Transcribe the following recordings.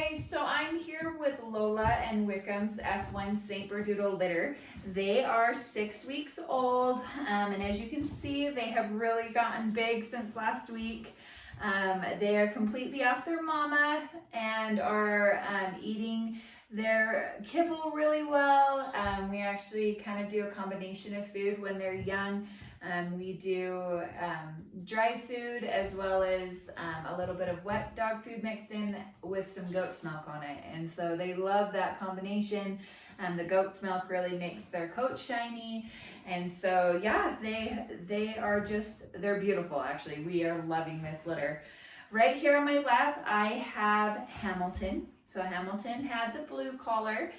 guys, so I'm here with Lola and Wickham's F1 St. Berdoodle litter. They are 6 weeks old, and as you can see, they have really gotten big since last week. They are completely off their mama and are eating their kibble really well. We actually kind of do a combination of food when they're young. We do dry food as well as a little bit of wet dog food mixed in with some goat's milk on it. And so they love that combination. The goat's milk really makes their coat shiny. And so, yeah, they're beautiful actually. We are loving this litter. Right here on my lap, I have Hamilton. So Hamilton had the blue collar.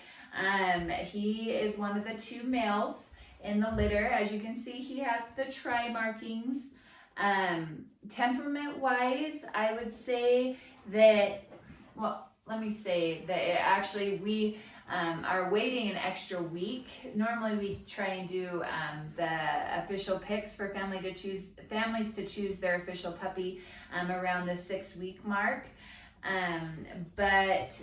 He is one of the 2 males in the litter. As you can see, he has the tri markings. Temperament wise, I would say that, well, let me say that we are waiting an extra week. Normally we try and do the official picks for families to choose their official puppy around the 6-week mark. But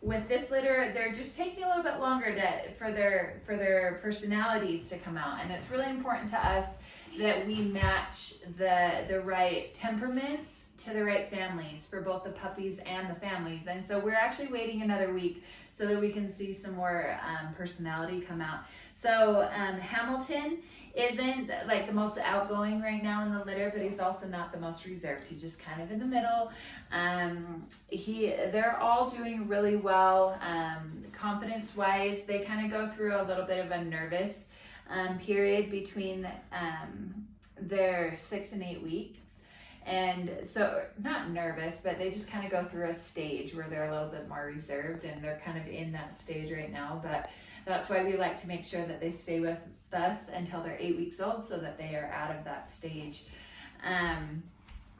with this litter, they're just taking a little bit longer for their personalities to come out, and it's really important to us that we match the right temperaments to the right families for both the puppies and the families. And so we're actually waiting another week so that we can see some more personality come out. So Hamilton isn't like the most outgoing right now in the litter, but he's also not the most reserved. He's just kind of in the middle. They're all doing really well. Confidence wise, they kind of go through a little bit of a nervous period between their 6 and 8 weeks. And so, not nervous, but they just kind of go through a stage where they're a little bit more reserved, and they're kind of in that stage right now. But that's why we like to make sure that they stay with us until they're 8 weeks old, so that they are out of that stage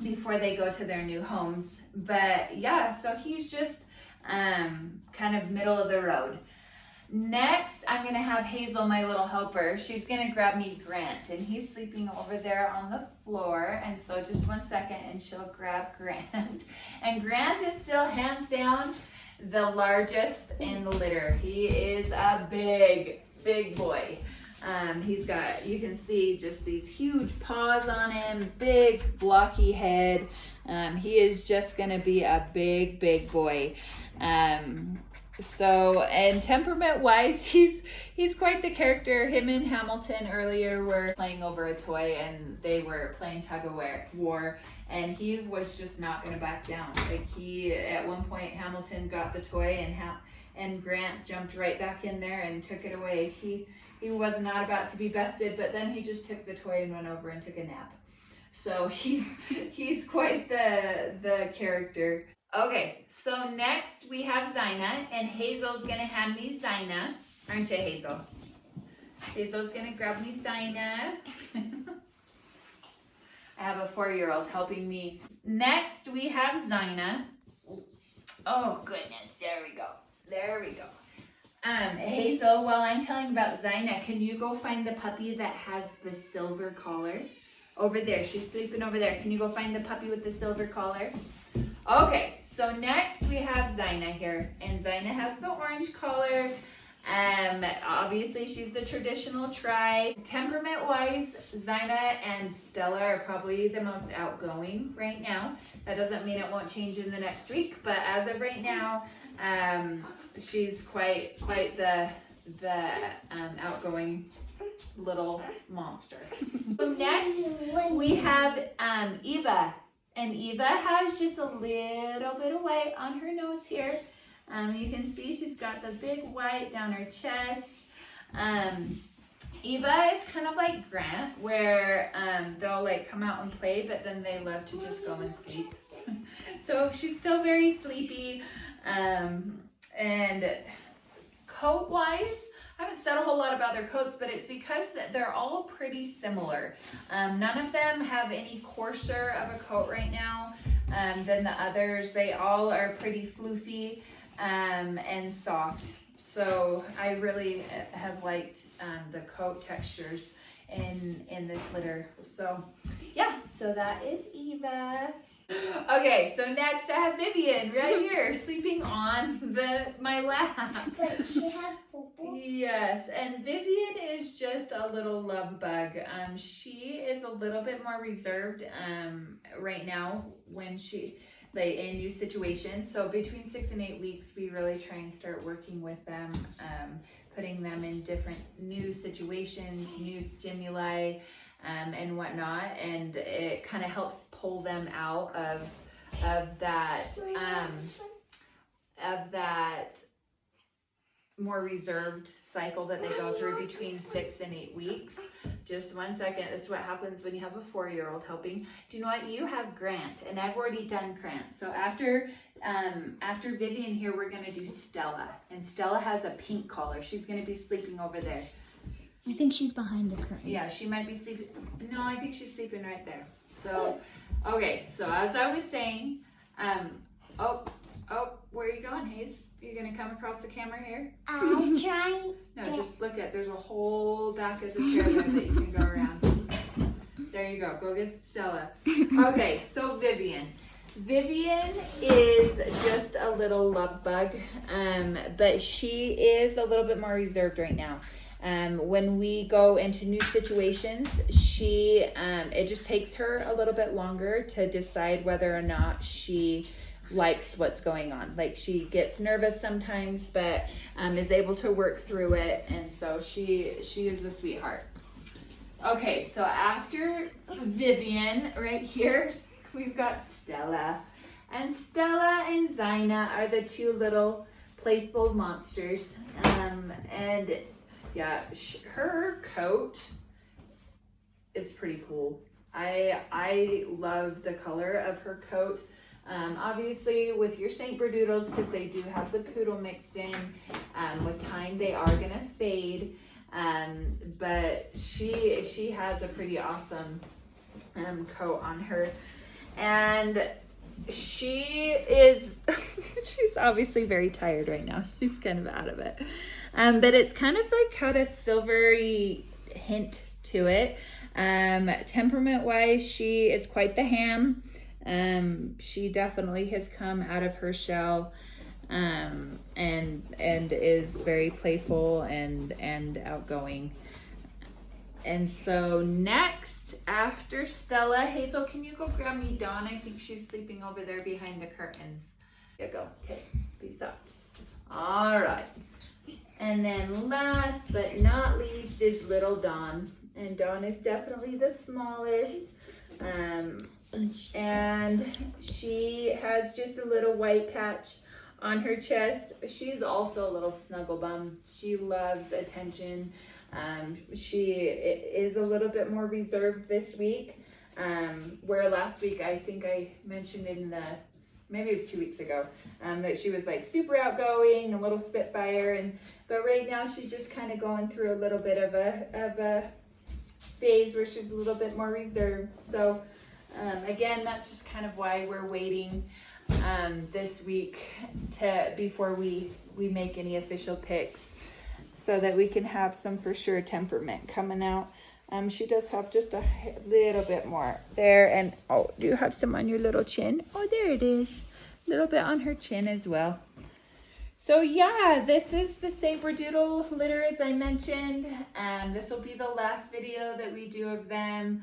before they go to their new homes. But yeah, so he's just kind of middle of the road. Next, I'm gonna have Hazel, my little helper. She's gonna grab me Grant, and he's sleeping over there on the floor. And so just 1 second and she'll grab Grant. And Grant is still hands down the largest in the litter. He is a big, big boy. He's got, you can see just these huge paws on him, big blocky head. He is just gonna be a big, big boy. So, and temperament wise, he's quite the character. Him and Hamilton earlier were playing over a toy, and they were playing tug of war, and he was just not going to back down. Like at one point, Hamilton got the toy, and Grant jumped right back in there and took it away. He was not about to be bested, but then he just took the toy and went over and took a nap. So he's quite the character. Okay, so next we have Zyna, and Hazel's gonna hand me Zyna. Aren't you, Hazel? Hazel's gonna grab me Zyna. I have a 4-year-old helping me. Next we have Zyna. Oh goodness, there we go. There we go. Hazel, while I'm telling about Zyna, can you go find the puppy that has the silver collar? Over there, she's sleeping over there. Can you go find the puppy with the silver collar? Okay. So next we have Zyna here, and Zyna has the orange collar. Obviously she's the traditional tri. Temperament wise, Zyna and Stella are probably the most outgoing right now. That doesn't mean it won't change in the next week, but as of right now, she's quite the outgoing little monster. So next we have Eva. And Eva has just a little bit of white on her nose here. You can see she's got the big white down her chest. Eva is kind of like Grant, where they'll like come out and play, but then they love to just go and sleep. So she's still very sleepy. And coat-wise, I haven't said a whole lot about their coats, but it's because they're all pretty similar. None of them have any coarser of a coat right now than the others. They all are pretty floofy and soft. So I really have liked the coat textures in this litter. So yeah, so that is Eva. Okay, so next I have Vivian right here sleeping on my lap. But she has poo-poo. Yes, and Vivian is just a little love bug. She is a little bit more reserved right now when she in new situations. So between 6 and 8 weeks, we really try and start working with them, putting them in different new situations, new stimuli, and whatnot, and it kind of helps pull them out of that more reserved cycle that they go through between 6 and 8 weeks. Just 1 second. This is what happens when you have a 4-year-old helping. Do you know what? You have Grant, and I've already done Grant. So after Vivian here, we're gonna do Stella, and Stella has a pink collar. She's gonna be sleeping over there. I think she's behind the curtain. Yeah, she might be sleeping. No, I think she's sleeping right there. So, okay. So as I was saying, where are you going, Hayes? You're gonna come across the camera here? I'm trying. No, just look at. There's a whole back of the chair there that you can go around. There you go. Go get Stella. Okay, so Vivian. Vivian is just a little love bug, but she is a little bit more reserved right now. When we go into new situations, it just takes her a little bit longer to decide whether or not she likes what's going on. Like, she gets nervous sometimes, but is able to work through it, and so she is a sweetheart. Okay, so after Vivian right here, we've got Stella. And Stella and Zina are the two little playful monsters. And yeah, her coat is pretty cool. I love the color of her coat. Obviously with your St. Berdoodles, because they do have the poodle mixed in, with time they are gonna fade. But she has a pretty awesome coat on her, and she's obviously very tired right now. She's kind of out of it, but it's kind of like got a silvery hint to it. Temperament wise, she is quite the ham. She definitely has come out of her shell, and is very playful and outgoing. And so next, after Stella, Hazel, can you go grab me Dawn? I think she's sleeping over there behind the curtains. There you go. Okay, peace out. All right. And then last but not least is little Dawn. And Dawn is definitely the smallest. And she has just a little white patch on her chest. She's also a little snuggle bum. She loves attention. She is a little bit more reserved this week, where last week I think I mentioned maybe it was 2 weeks ago, that she was like super outgoing, a little spitfire, but right now she's just kind of going through a little bit of a phase where she's a little bit more reserved. So again, that's just kind of why we're waiting this week before we make any official picks, so that we can have some for sure temperament coming out. She does have just a little bit more there, and do you have some on your little chin? Oh, there it is. A little bit on her chin as well. So yeah, this is the St. Berdoodle litter, as I mentioned. This will be the last video that we do of them.